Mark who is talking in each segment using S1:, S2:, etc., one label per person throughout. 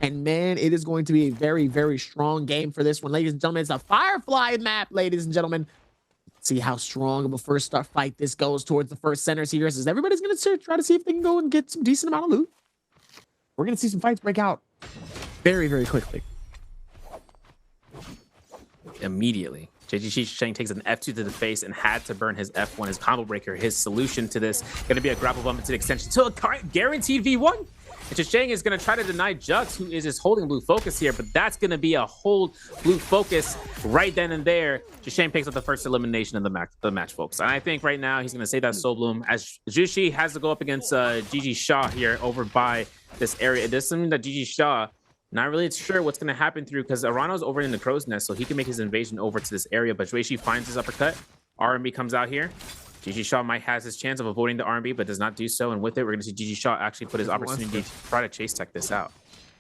S1: And man, it is going to be a very, very strong game for this one. Ladies and gentlemen, it's a Firefly map, ladies and gentlemen. See how strong of a first start fight this goes towards the first centers here. As everybody's going to try to see if they can go and get some decent amount of loot. We're going to see some fights break out very, very quickly.
S2: Immediately. JG Shang takes an F2 to the face and had to burn his F1, his combo breaker. His solution to this going to be a grapple bump into the extension to a guaranteed V1. And Shang is going to try to deny Jux, who is just holding blue focus here, but that's going to be a hold blue focus right then and there. Shang picks up the first elimination of the match, folks. And I think right now he's going to save that Soul Bloom as Jushi has to go up against GG Shaw here over by this area. This is something that GG Shaw not really sure what's going to happen through because Arano's over in the crow's nest, so he can make his invasion over to this area. But Juishi finds his uppercut. RMB comes out here. GG Shaw might have his chance of avoiding the RMB, but does not do so. And with it, we're going to see GG Shaw actually put his opportunity to try to chase tech this out.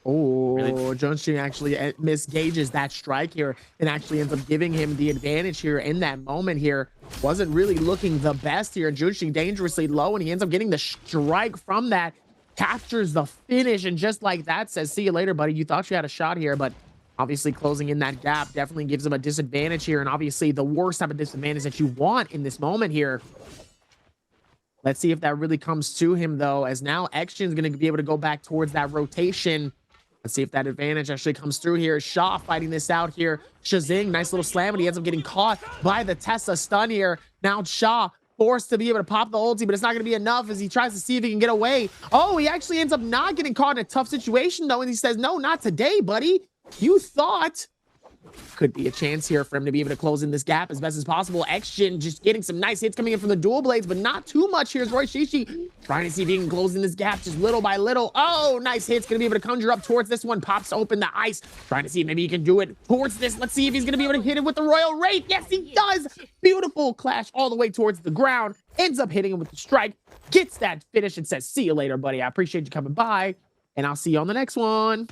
S1: Oh, really? Junshin actually misgauges that strike here and actually ends up giving him the advantage here in that moment here. Wasn't really looking the best here. Junshin dangerously low, and he ends up getting the strike from that. Captures the finish, and just like that says, see you later, buddy. You thought you had a shot here, but obviously closing in that gap definitely gives him a disadvantage here, and obviously the worst type of disadvantage that you want in this moment here. Let's see if that really comes to him, though, as now Xshin's going to be able to go back towards that rotation. Let's see if that advantage actually comes through here. Shaw fighting this out here. Shazing, nice little slam, and he ends up getting caught by the Tessa stun here. Now Shaw forced to be able to pop the ulti, but it's not going to be enough as he tries to see if he can get away. Oh, he actually ends up not getting caught in a tough situation, though, and he says, no, not today, buddy. You thought. Could be a chance here for him to be able to close in this gap as best as possible. Xshin just getting some nice hits coming in from the dual blades, but not too much. Here's Roy Shishi trying to see if he can close in this gap just little by little. Oh, nice hits. Going to be able to conjure up towards this one. Pops open the ice. Trying to see if maybe he can do it towards this. Let's see if he's going to be able to hit it with the Royal Wraith. Yes, he does. Beautiful clash all the way towards the ground. Ends up hitting him with the strike. Gets that finish and says, see you later, buddy. I appreciate you coming by, and I'll see you on the next one.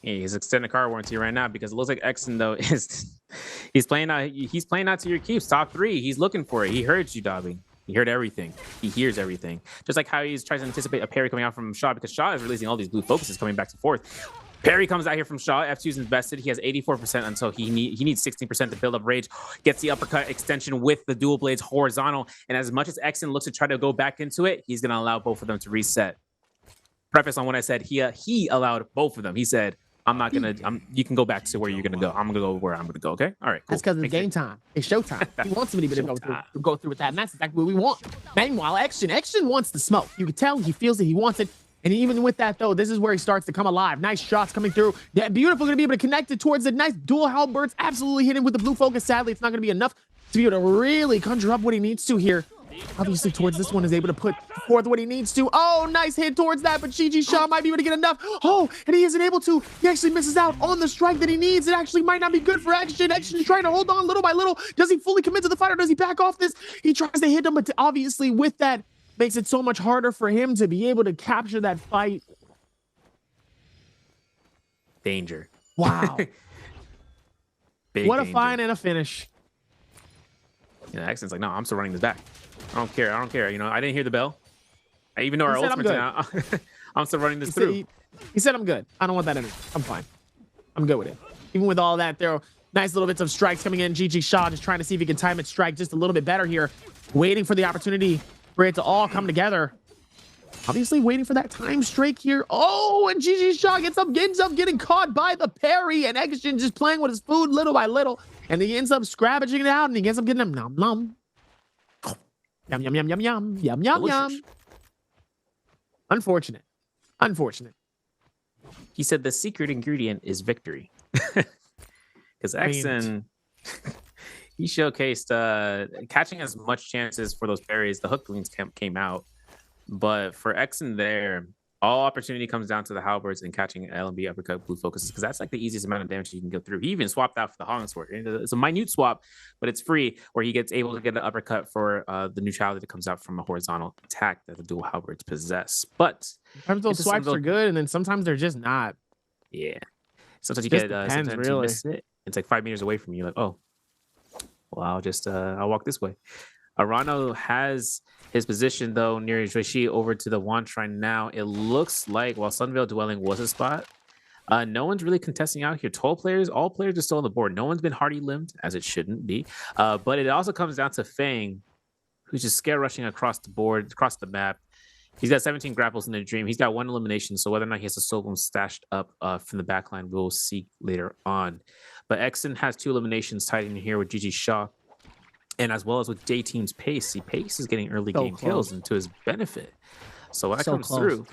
S2: Yeah, he's extending car warranty right now because it looks like Xen though is he's playing out to your keeps. Top 3. He's looking for it. He heard you, Dobby. He heard everything. He hears everything. Just like how he's trying to anticipate a parry coming out from Shaw because Shaw is releasing all these blue focuses coming back and forth. Parry comes out here from Shaw. F2 is invested. He has 84% until he needs 16% to build up rage. Gets the uppercut extension with the dual blades horizontal. And as much as Xen looks to try to go back into it, he's going to allow both of them to reset. Preface on what I said, he allowed both of them. He said, I'm not gonna. You can go back to where you're gonna go. I'm gonna go where I'm gonna go. Okay. All right. Cool.
S1: That's because it's game time. It's showtime. He wants somebody to go through with that, and that's exactly what we want. Meanwhile, Xshin wants the smoke. You can tell he feels that he wants it. And even with that, though, this is where he starts to come alive. Nice shots coming through. Yeah, beautiful. Going to be able to connect it towards the nice dual halberds. Absolutely hitting with the blue focus. Sadly, it's not going to be enough to be able to really conjure up what he needs to here. Obviously, towards this one is able to put forth what he needs to. Oh, nice hit towards that, but GG Shaw might be able to get enough. Oh, and he isn't able to. He actually misses out on the strike that he needs. It actually might not be good for Xshin. Xshin is trying to hold on little by little. Does he fully commit to the fight, or does he back off this? He tries to hit him, but obviously with that, makes it so much harder for him to be able to capture that fight.
S2: Danger.
S1: Wow. What a
S2: danger.
S1: find and a finish.
S2: Yeah, Xen's like, no, I'm still running this back. I don't care. I don't care. You know, I didn't hear the bell. Even though our ultimate's out, I'm still running this through.
S1: He said, I'm good. I don't want that anymore. I'm fine. I'm good with it. Even with all that, there are nice little bits of strikes coming in. GG Shaw just trying to see if he can time it strike just a little bit better here. Waiting for the opportunity for it to all come together. Obviously waiting for that time strike here. Oh, and GG Shaw ends up getting caught by the parry, and Xshin just playing with his food little by little. And he ends up scrabbaging it out, and he ends up getting him nom nom. Yum, yum, yum, yum, yum, yum, yum, yum. Unfortunate. Unfortunate.
S2: He said the secret ingredient is victory. Because Xen, he showcased catching as much chances for those parries. The hook gleams came out. But for Xen there, all opportunity comes down to the halberds and catching LMB uppercut blue focuses, because that's like the easiest amount of damage you can go through. He even swapped out for the Hong Sword. It's a minute swap, but it's free, where he gets able to get an uppercut for the neutrality that comes out from a horizontal attack that the dual halberds possess. But
S1: sometimes those swipes are good, and then sometimes they're just not.
S2: Yeah. Sometimes you get sometimes
S1: really.
S2: you miss it. It's like 5 meters away from you. Like, oh, well, I'll walk this way. Arano has His position, though, near Joishi over to the Wand Shrine now. It looks like while Sunveil Dwelling was a spot, no one's really contesting out here. 12 players, all players are still on the board. No one's been hardy limbed, as it shouldn't be. But it also comes down to Fang, who's just scare rushing across the board, across the map. He's got 17 grapples in the dream. He's got 1 elimination. So whether or not he has a Soul Bloom stashed up from the backline, we'll see later on. But Exon has 2 eliminations tied in here with GG Shaw. And as well as with J Team's Pace. See, Pace is getting early game kills and to his benefit. So when that comes through.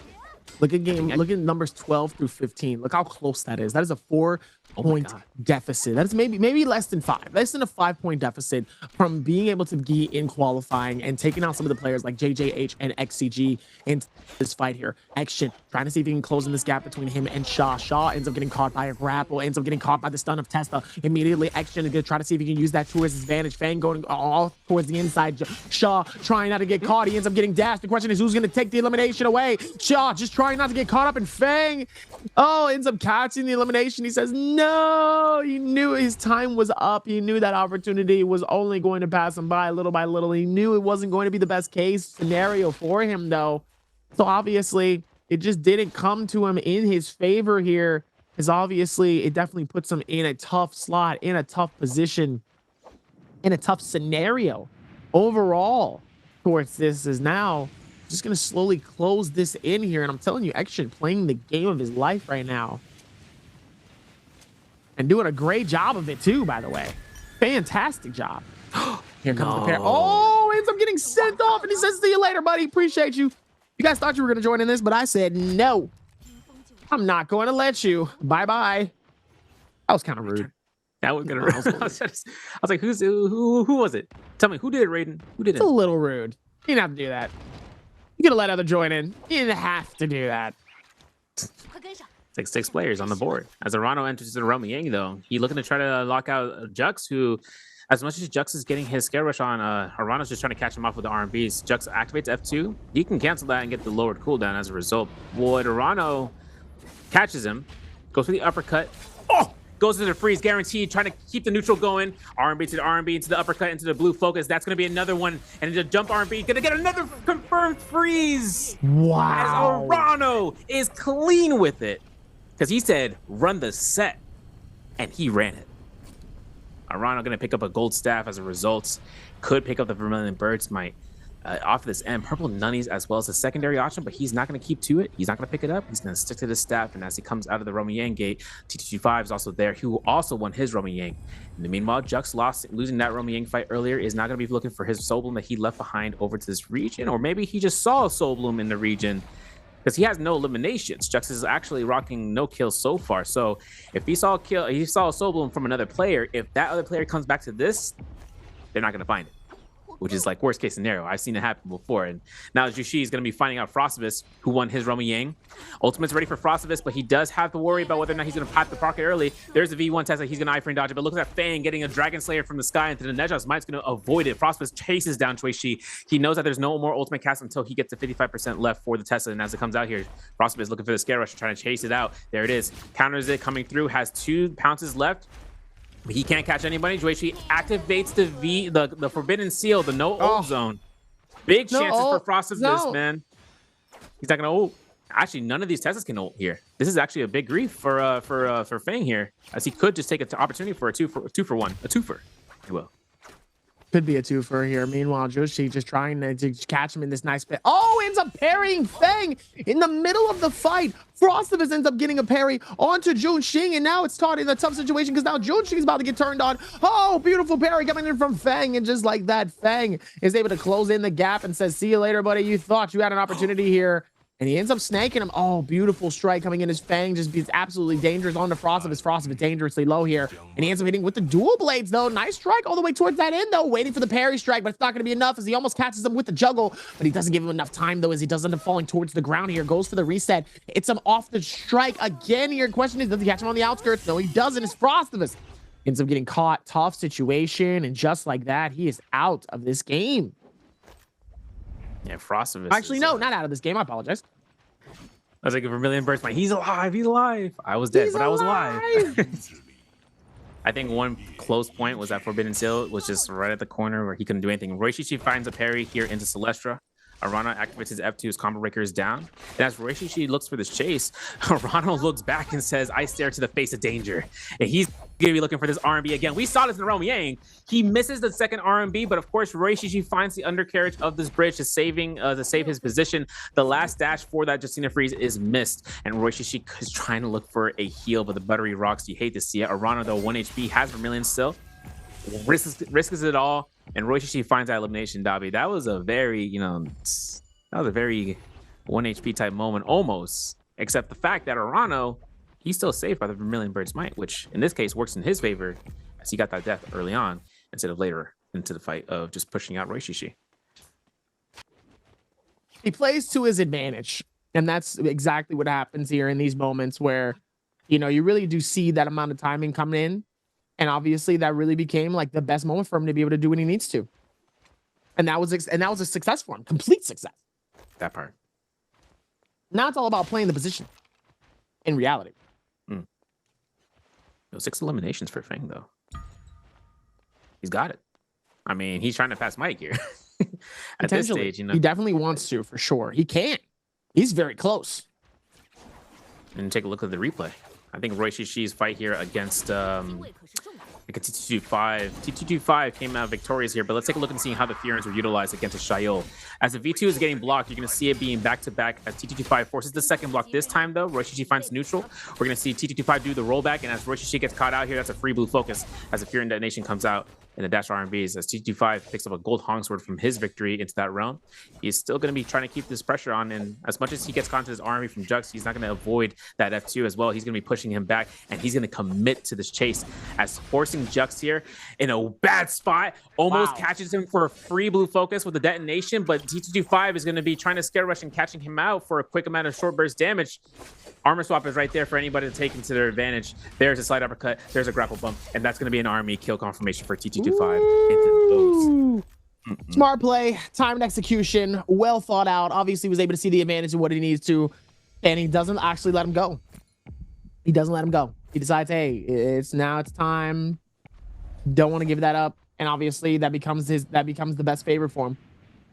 S1: Look at look at numbers 12 through 15. Look how close that is. That is a 4-point deficit. That is maybe less than 5. Less than a 5-point deficit from being able to be in qualifying and taking out some of the players like JJH and XCG in this fight here. Action trying to see if he can close in this gap between him and Shaw. Shaw ends up getting caught by a grapple, ends up getting caught by the stun of Testa. Immediately, Action is going to try to see if he can use that to his advantage. Fang going all towards the inside. Shaw trying not to get caught. He ends up getting dashed. The question is who's going to take the elimination away? Shaw just trying not to get caught up in Fang. Oh, ends up catching the elimination. He says no. He knew his time was up. He knew that opportunity was only going to pass him by little by little. He knew it wasn't going to be the best case scenario for him though. So obviously it just didn't come to him in his favor here, because obviously it definitely puts him in a tough slot, in a tough position, in a tough scenario overall towards this. Is now just going to slowly close this in here. And I'm telling you, Action playing the game of his life right now. And doing a great job of it too, by the way. Fantastic job. Here comes the pair. Oh, ends up getting sent off. And he says, see you later, buddy. Appreciate you. You guys thought you were going to join in this, but I said, no, I'm not going to let you. Bye-bye. That was kind of rude.
S2: That was gonna. I was like, who was it? Tell me, who did it, Raiden? Who did it?
S1: It's a little rude. You didn't have to do that. You could have let other join in. You didn't have to do that.
S2: It's like 6 players on the board. As Arano enters the Romy Yang, though, he looking to try to lock out Jux, who, as much as Jux is getting his scare rush on, Arano's just trying to catch him off with the R&Bs. Jux activates F2. He can cancel that and get the lowered cooldown as a result. Boy, Arano catches him, goes for the uppercut. Oh! Goes to the freeze, guaranteed, trying to keep the neutral going. R&B to the R&B, into the uppercut, into the blue focus. That's going to be another one. And the jump R&B, going to get another confirmed freeze.
S1: Wow.
S2: As Arano is clean with it. Because he said, run the set. And he ran it. Arano going to pick up a gold staff as a result. Could pick up the Vermilion Bird's Might. Off of this end, purple nunnies as well as a secondary option, but he's not going to keep to it. He's not going to pick it up. He's going to stick to the staff. And as he comes out of the Romy Yang gate, TTG5 is also there, who also won his Romy Yang. In the meanwhile, Jux losing that Romy Yang fight earlier is not going to be looking for his Soul Bloom that he left behind over to this region, or maybe he just saw a Soul Bloom in the region because he has no eliminations. Jux is actually rocking no kills so far. So if he saw a kill, he saw a Soul Bloom from another player. If that other player comes back to this, they're not going to find it, which is like worst case scenario. I've seen it happen before. And now Jushi is going to be finding out Frostivus, who won his Romy Yang. Ultimate's ready for Frostivus, but he does have to worry about whether or not he's going to pop the pocket early. There's the V1 test that he's going to iframe dodge it, but look at that Fang getting a Dragon Slayer from the sky into the Nejav's Might's going to avoid it. Frostivus chases down Chuishi. He knows that there's no more ultimate cast until he gets to 55% left for the Tesla. And as it comes out here, Frostivus looking for the Scare Rush, trying to chase it out. There it is. Counters it, coming through, has 2 pounces left. He can't catch anybody. Joichi activates the Forbidden Seal, the no ult zone. Big chances for Frostivus, man. He's not gonna ult. Actually, none of these Teslas can ult here. This is actually a big grief for Fang here, as he could just take an opportunity for a two for one, a twofer, if you will.
S1: Could be a twofer here. Meanwhile, Joshi just trying to catch him in this nice bit. Oh, ends up parrying Fang in the middle of the fight. Frostivus ends up getting a parry onto Junxing, and now it's caught in a tough situation because now Junxing is about to get turned on. Oh, beautiful parry coming in from Fang, and just like that, Fang is able to close in the gap and says, see you later, buddy. You thought you had an opportunity here. And he ends up snaking him. Oh, beautiful strike coming in. His Fang just beats absolutely dangerous on the Frostivus. Frostivus dangerously low here. And he ends up hitting with the dual blades, though. Nice strike all the way towards that end, though. Waiting for the parry strike, but it's not going to be enough as he almost catches him with the juggle. But he doesn't give him enough time, though, as he does end up falling towards the ground here. Goes for the reset. It's him off the strike again here. Question is, does he catch him on the outskirts? No, he doesn't. It's Frostivus. Ends up getting caught. Tough situation. And just like that, he is out of this game.
S2: Yeah, Frostivus.
S1: Actually, no, not out of this game. I apologize.
S2: I was like, Vermilion Burst, he's alive, he's alive. I was dead, but I was alive. I think one close point was that Forbidden Seal was just right at the corner where he couldn't do anything. Roishichi finds a parry here into Celestra. Arana activates his F2, his combo breaker is down. And as Rishi looks for this chase, Arana looks back and says, I stare to the face of danger. And he's going to be looking for this R&B again. We saw this in Realm Yang. He misses the second R&B, but of course, Rishi finds the undercarriage of this bridge to save his position. The last dash for that Justina freeze is missed. And Rishi is trying to look for a heal, but the buttery rocks, you hate to see it. Arana, though, 1 HP, has Vermilion still. Risks it all. And Rishi finds that elimination, Dobby. That was a very, that was a very 1 HP type moment, almost. Except the fact that Arano, he's still saved by the Vermilion Bird's Might, which in this case works in his favor, as he got that death early on instead of later into the fight of just pushing out Rishi.
S1: He plays to his advantage, and that's exactly what happens here in these moments where, you really do see that amount of timing coming in. And obviously that really became like the best moment for him to be able to do what he needs to. And that was a success for him, complete success.
S2: That part.
S1: Now it's all about playing the position in reality.
S2: 6 eliminations for Feng, though. He's got it. I mean, he's trying to pass Mike here. At this stage,
S1: he definitely wants to, for sure. He can. He's very close.
S2: And take a look at the replay. I think Roy Shishi's fight here against T225. T225 came out victorious here, but let's take a look and see how the Furons were utilized against Shayol. As the V2 is getting blocked, you're going to see it being back-to-back as T225 forces the second block. This time, though, Roy Shishi finds neutral. We're going to see T225 do the rollback, and as Roy Shishi gets caught out here, that's a free blue focus as the Furon detonation comes out in the dash R&Bs. As T225 picks up a gold Hong Sword from his victory into that realm, he's still going to be trying to keep this pressure on, and as much as he gets caught into his R&B from Jux, he's not going to avoid that F2 as well. He's going to be pushing him back, and he's going to commit to this chase as forcing Jux here in a bad spot, almost catches him for a free blue focus with the detonation, but T225 is going to be trying to scare rush and catching him out for a quick amount of short burst damage. Armor swap is right there for anybody to take into their advantage. There's a slight uppercut, there's a grapple bump, and that's going to be an army kill confirmation for T225.
S1: Smart play, timed execution, well thought out. Obviously was able to see the advantage of what he needs to, and he doesn't actually let him go. He doesn't let him go. He decides, hey, it's time. Don't want to give that up, and obviously that becomes the best favor for him.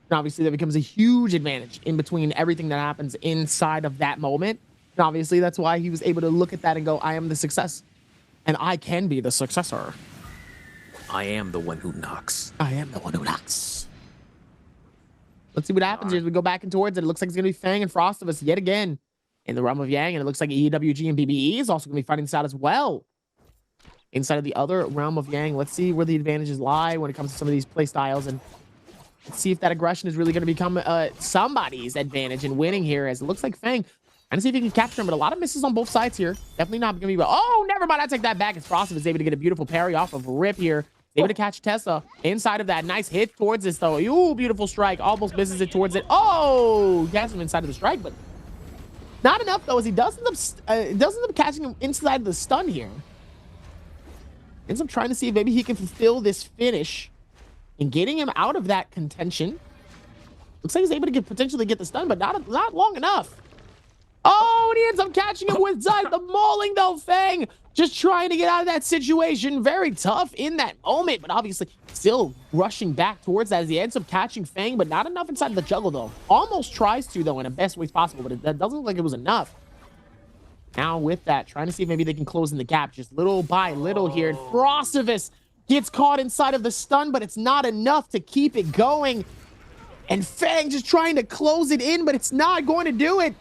S1: And obviously that becomes a huge advantage in between everything that happens inside of that moment. And obviously that's why he was able to look at that and go, I am the success, and I can be the successor.
S2: I am the one who knocks.
S1: I am the one who knocks. Let's see what happens here as we go back and towards it. It looks like it's going to be Fang and Frostivus yet again in the realm of Yang, and it looks like EWG and BBE is also going to be fighting this out as well. Inside of the other realm of Yang, let's see where the advantages lie when it comes to some of these play styles, and let's see if that aggression is really going to become somebody's advantage in winning here, as it looks like Fang trying to see if he can capture him, but a lot of misses on both sides here. Definitely not going to be, oh, never mind, I take that back, as Frostivus is able to get a beautiful parry off of Rip here. Able to catch Tessa inside of that. Nice hit towards this, though. Ooh, beautiful strike. Almost misses it towards it. Oh, he has him inside of the strike, but not enough, though, as he does end up catching him inside of the stun here. Ends up trying to see if maybe he can fulfill this finish and getting him out of that contention. Looks like he's able to potentially get the stun, but not long enough. Oh, and he ends up catching him with Zide. The mauling, though, Fang. Just trying to get out of that situation. Very tough in that moment, but obviously still rushing back towards that as he ends up catching Fang, but not enough inside the juggle, though. Almost tries to, though, in the best ways possible, but that doesn't look like it was enough. Now with that, trying to see if maybe they can close in the gap just little by little here. And Frostivus gets caught inside of the stun, but it's not enough to keep it going. And Fang just trying to close it in, but it's not going to do it.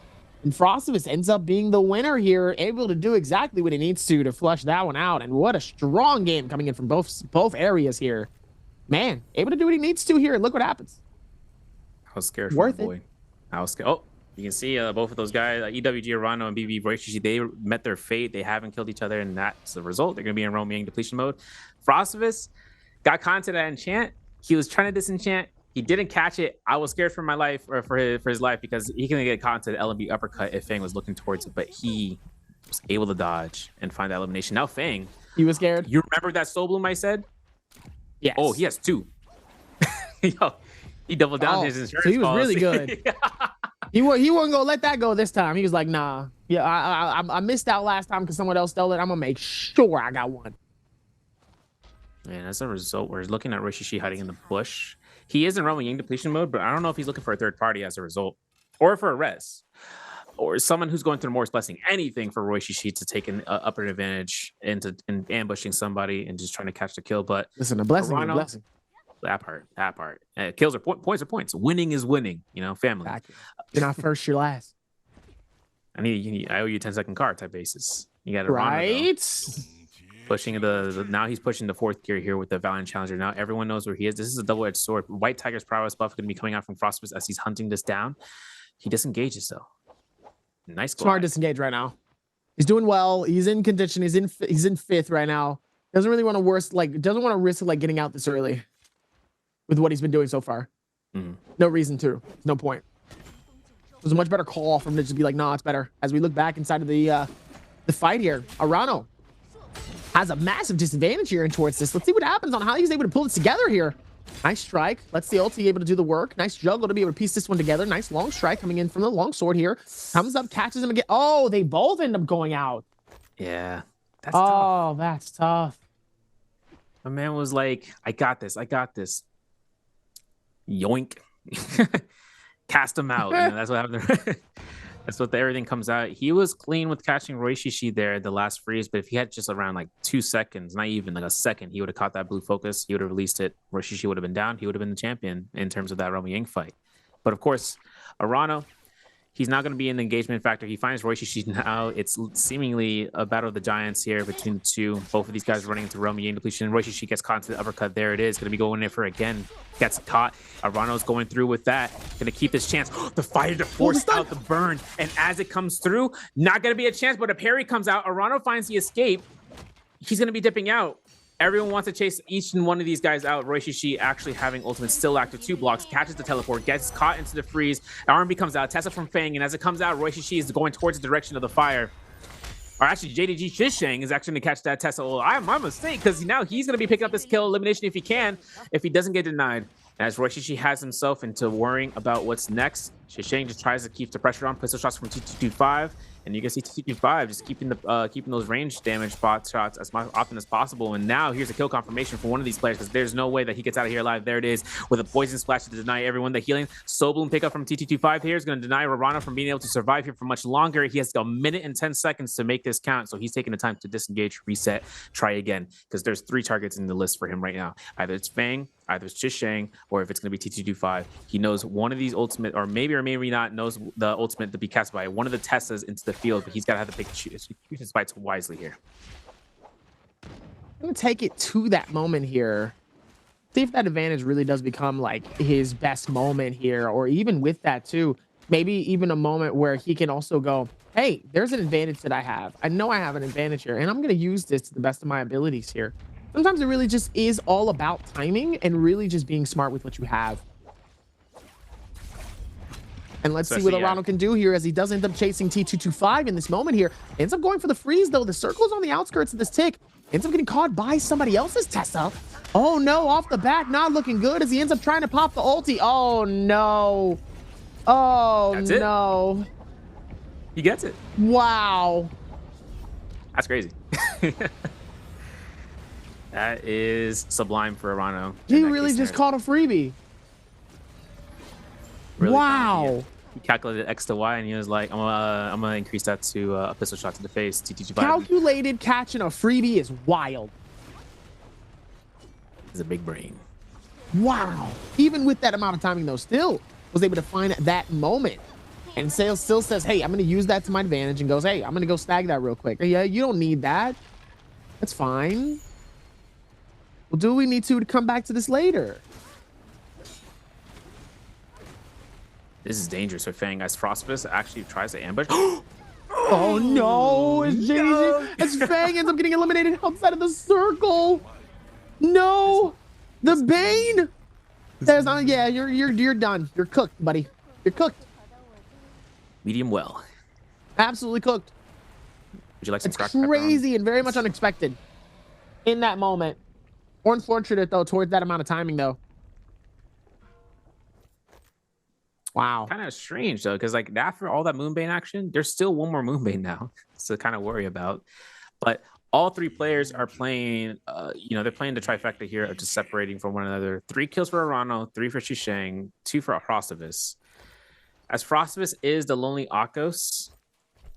S1: And Frostivus ends up being the winner here, able to do exactly what he needs to flush that one out. And what a strong game coming in from both areas here. Man, able to do what he needs to here, and look what happens.
S2: I was scared for my boy. I was scared. Oh, you can see both of those guys, EWG Arano and BB Rishi, they met their fate. They haven't killed each other, and that's the result. They're going to be in Realm Yang depletion mode. Frostivus got caught into that enchant. He was trying to disenchant. He didn't catch it. I was scared for my life, or for his life, because he can get caught into the LMB uppercut if Fang was looking towards it, but he was able to dodge and find that elimination. Now Fang,
S1: he was scared.
S2: You remember that soul bloom I said?
S1: Yes.
S2: Oh, he has 2. Yo, he doubled down his insurance.
S1: So he was
S2: policy.
S1: really good. He wasn't gonna let that go this time. He was like, nah. Yeah, I missed out last time because someone else stole it. I'm gonna make sure I got one.
S2: And as a result, we're looking at Rishishi hiding in the bush. He is in Roman Yang depletion mode, but I don't know if he's looking for a third party as a result, or for a res, or someone who's going through Morris Blessing. Anything for Roy Shishi to take an upper advantage into ambushing somebody and just trying to catch the kill. But
S1: listen, a blessing,
S2: Rhino,
S1: a blessing.
S2: That part. Kills are points are points. Winning is winning. You know, family.
S1: Exactly. You're not first, you're last.
S2: I owe you 10-second card type basis. You got it
S1: right.
S2: Pushing now he's pushing the 4th gear here with the Valiant Challenger. Now everyone knows where he is. This is a double-edged sword. White Tiger's prowess buff going to be coming out from Frostbus as he's hunting this down. He disengages though. Nice glide.
S1: Smart disengage right now. He's doing well. He's in condition. He's in 5th right now. Doesn't really want to doesn't want to risk like getting out this early with what he's been doing so far. No reason to. No point. It was a much better call for him to just be like, nah, it's better. As we look back inside of the fight here, Arano has a massive disadvantage here in towards this. Let's see what happens on how he's able to pull this together here. Nice strike. Let's see ulti able to do the work. Nice juggle to be able to piece this one together. Nice long strike coming in from the long sword here. Comes up, catches him again. Oh, they both end up going out.
S2: Yeah. That's tough.
S1: That's tough.
S2: My man was like, I got this. Yoink. Cast him out. You know, that's what happened. That's what everything comes out. He was clean with catching Roy Shishi there, the last freeze, but if he had just around like 2 seconds, not even like a second, he would have caught that blue focus. He would have released it. Roy Shishi would have been down. He would have been the champion in terms of that Roman Yang fight. But of course, Arano, he's not going to be in the engagement factor. He finds Roy Shishi now. It's seemingly a battle of the giants here between the two. Both of these guys running into Roman Yang depletion. Roy Shishi gets caught into the uppercut. There it is. Going to be going in for again. Gets caught. Arano's going through with that. Going to keep his chance. The fire to force out the burn. And as it comes through, not going to be a chance, but a parry comes out. Arano finds the escape. He's going to be dipping out. Everyone wants to chase each and one of these guys out. Roy Shishi actually having ultimate still active, 2 blocks, catches the teleport, gets caught into the freeze. RMB comes out, Tessa from Fang, and as it comes out, Roy Shishi is going towards the direction of the fire. Or actually, JDG Shishang is actually going to catch that Tessa. Oh, my mistake, because now he's going to be picking up this kill elimination if he can, if he doesn't get denied. As Roy Shishi has himself into worrying about what's next, Shishang just tries to keep the pressure on, pistol shots from T225. And you can see T225 just keeping those range damage spot shots as often as possible. And now here's a kill confirmation for one of these players because there's no way that he gets out of here alive. There it is with a poison splash to deny everyone the healing. Sobloom pickup from T225 here is going to deny Rarana from being able to survive here for much longer. He has a minute and 10 seconds to make this count. So he's taking the time to disengage, reset, try again because there's 3 targets in the list for him right now. Either it's Fang, either it's Chishang, or if it's going to be T225. He knows one of these ultimate, or maybe not, knows the ultimate to be cast by one of the Tessas into the field, but he's got to have to pick choose his fights wisely here.
S1: I'm going to take it to that moment here. See if that advantage really does become like his best moment here, or even with that too, maybe even a moment where he can also go, hey, there's an advantage that I have. I know I have an advantage here, and I'm going to use this to the best of my abilities here. Sometimes it really just is all about timing and really just being smart with what you have. And let's see what Arano can do here as he does end up chasing T225 in this moment here. Ends up going for the freeze, though. The circle's on the outskirts of this tick. Ends up getting caught by somebody else's Tessa. Oh, no. Off the back. Not looking good as he ends up trying to pop the ulti. Oh, no. Oh, no.
S2: He gets it.
S1: Wow.
S2: That's crazy. That is sublime for Arano.
S1: He really just caught a freebie.
S2: Really
S1: wow.
S2: He calculated X to Y and he was like, I'm gonna increase that to a pistol shot to the face. T225.
S1: Calculated catching a freebie is wild.
S2: He's a big brain.
S1: Wow. Even with that amount of timing though, still was able to find that moment. And Sales still says, hey, I'm gonna use that to my advantage, and goes, hey, I'm gonna go snag that real quick. Yeah, you don't need that. That's fine. Well, do we need to come back to this later?
S2: This is dangerous for Fang as Frostbus actually tries to ambush.
S1: Oh no! As Fang ends up getting eliminated outside of the circle. No, the Bane. There's not. Yeah, you're done. You're cooked, buddy. You're cooked.
S2: Medium well.
S1: Absolutely cooked.
S2: Would you like some
S1: It's crazy and very much unexpected in that moment. Or unfortunate though towards that amount of timing though. Wow.
S2: Kind of strange though, because like after all that Moonbane action, there's still one more Moonbane now to kind of worry about. But All three players are playing, they're playing the trifecta here of just separating from one another. 3 kills for Arano, 3 for Shishang, 2 for Frostivus. As Frostivus is the lonely Akos,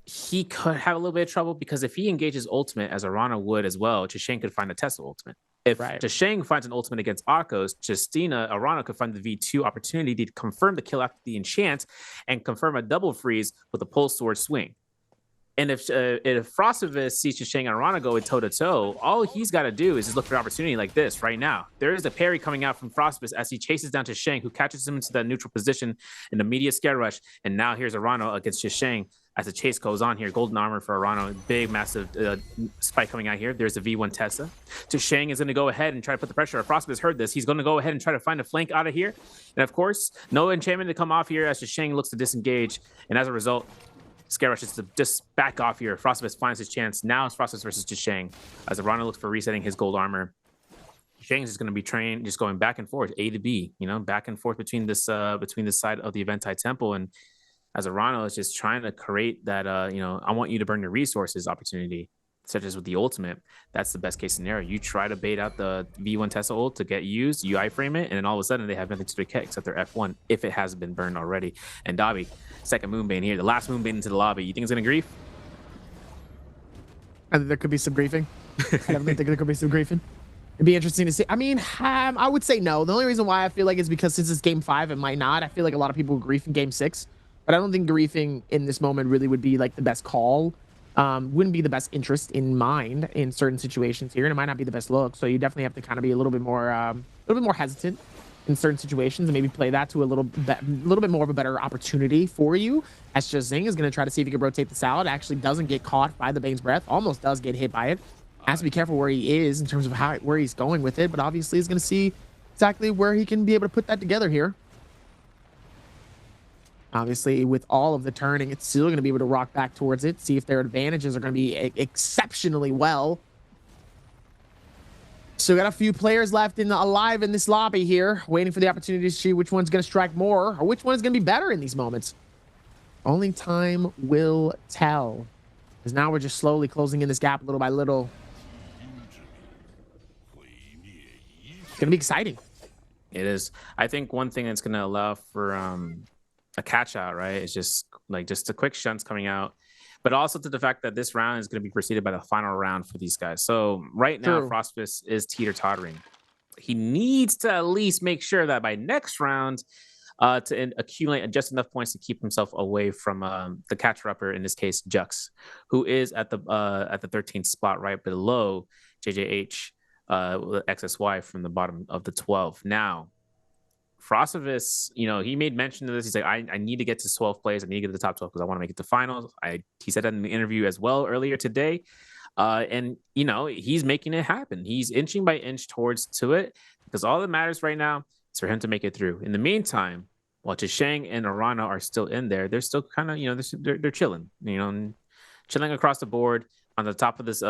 S2: he could have a little bit of trouble because if he engages ultimate, as Arano would as well, Shishang could find a Tesla ultimate. If Shishang finds an ultimate against Akos, Arano could find the V2 opportunity to confirm the kill after the enchant and confirm a double freeze with a pulse sword swing. And if Frostivus sees Shishang and Arano go toe-to-toe, all he's got to do is just look for an opportunity like this right now. There is a parry coming out from Frostivus as he chases down Shishang, who catches him into that neutral position in immediate scare rush. And now here's Arano against Shishang as the chase goes on here. Golden armor for Arano. Big, massive spike coming out here. There's a V1 Tessa. Shishang is going to go ahead and try to put the pressure. If Frostivus heard this, he's going to go ahead and try to find a flank out of here. And of course, no enchantment to come off here as Shishang looks to disengage. And as a result, Scare Rush is to just back off here. Frostivus finds his chance. Now it's Frostivus versus Shishang as Arano looks for resetting his gold armor. Shishang is going to be trained, just going back and forth, A to B, back and forth between this side of the Eventai Temple. And as Arano is just trying to create that, I want you to burn your resources opportunity, such as with the ultimate. That's the best case scenario. You try to bait out the V1 Tesla ult to get used, you iframe it, and then all of a sudden they have nothing to do except their F1 if it has been burned already. And Dabi, second Moonbane here, the last Moonbane into the lobby. You think it's going to grief?
S1: I think there could be some griefing. I definitely think there could be some griefing. It'd be interesting to see. I mean, I would say no. The only reason why I feel like is because since it's game 5, it might not. I feel like a lot of people grief in game 6, but I don't think griefing in this moment really would be like the best call. Wouldn't be the best interest in mind in certain situations here, and it might not be the best look. So you definitely have to kind of be a little bit more hesitant in certain situations and maybe play that to a little bit more of a better opportunity for you. As Shishang is going to try to see if he can rotate the salad. Actually doesn't get caught by the Bane's Breath. Almost does get hit by it. Has to be careful where he is in terms of where he's going with it, but obviously he's going to see exactly where he can be able to put that together here. Obviously, with all of the turning, it's still going to be able to rock back towards it, see if their advantages are going to be exceptionally well. So we got a few players left alive in this lobby here, waiting for the opportunity to see which one's going to strike more or which one is going to be better in these moments. Only time will tell, because now we're just slowly closing in this gap little by little. It's going to be exciting.
S2: It is. I think one thing that's going to allow for a catch out, right, is just a quick shunts coming out, but also to the fact that this round is going to be preceded by the final round for these guys. So right now, Frostivus is teeter-tottering. He needs to at least make sure that by next round to accumulate just enough points to keep himself away from the catcher-upper, in this case, Jux, who is at the 13th spot right below JJH with XSY from the bottom of the 12. Now, Frostivus, he made mention of this. He's like, I need to get to 12 plays. I need to get to the top 12 because I want to make it to finals. He said that in the interview as well earlier today. And, he's making it happen. He's inching by inch to it because all that matters right now is for him to make it through. In the meantime, while Shishang and Arano are still in there, they're still kind of, they're chilling, chilling across the board. On top of this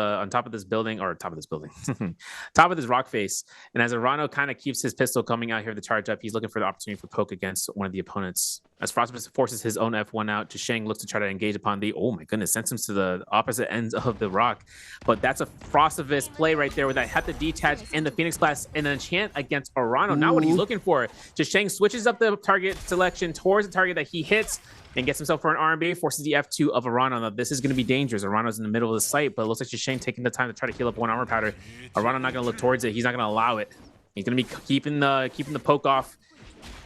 S2: building, top of this rock face. And as Arano kind of keeps his pistol coming out here to charge up, he's looking for the opportunity for poke against one of the opponents. As Frostivus forces his own F1 out, Shishang looks to try to engage upon oh my goodness, sends him to the opposite ends of the rock. But that's a Frostivus play right there with that have to detach and the Phoenix Blast and an enchant against Arano. Now what he's looking for, Shishang switches up the target selection towards the target that he hits and gets himself for an RMB, forces the F2 of Arano. Now, this is going to be dangerous. Arano's in the middle of the site, but it looks like Shishang taking the time to try to heal up one armor powder. Arano not going to look towards it. He's not going to allow it. He's going to be keeping the poke off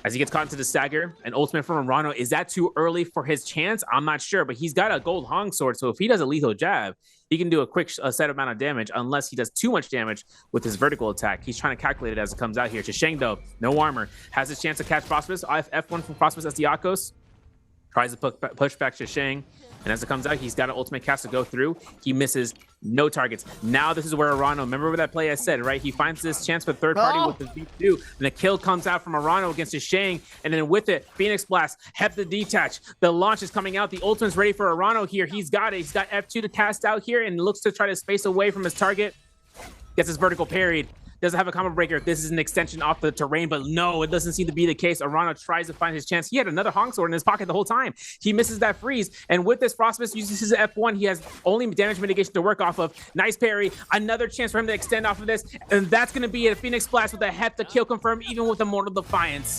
S2: as he gets caught into the stagger. An ultimate from Arano. Is that too early for his chance? I'm not sure, but he's got a gold Hong sword, so if he does a lethal jab, he can do a quick set amount of damage unless he does too much damage with his vertical attack. He's trying to calculate it as it comes out here. Shishang, though, no armor, has his chance to catch Frostivus. F1 from Frostivus as the Akos. Tries to push back Shishang, and as it comes out, he's got an ultimate cast to go through. He misses, no targets. Now this is where Arano, remember that play I said, right? He finds this chance for third party with the V2, and the kill comes out from Arano against Shishang, and then with it, Phoenix Blast, Hep the detach. The launch is coming out. The ultimate's ready for Arano here. He's got it. He's got F2 to cast out here, and looks to try to space away from his target. Gets his vertical parried. doesn't have a combo breaker. This is an extension off the terrain, but no, it doesn't seem to be the case. Arana tries to find his chance. He had another Honk Sword in his pocket the whole time. He misses that freeze, and with this Frostbust uses his F1, he has only damage mitigation to work off of. Nice parry, another chance for him to extend off of this, and that's going to be a Phoenix Blast with a Hep to kill confirm, even with Immortal Defiance.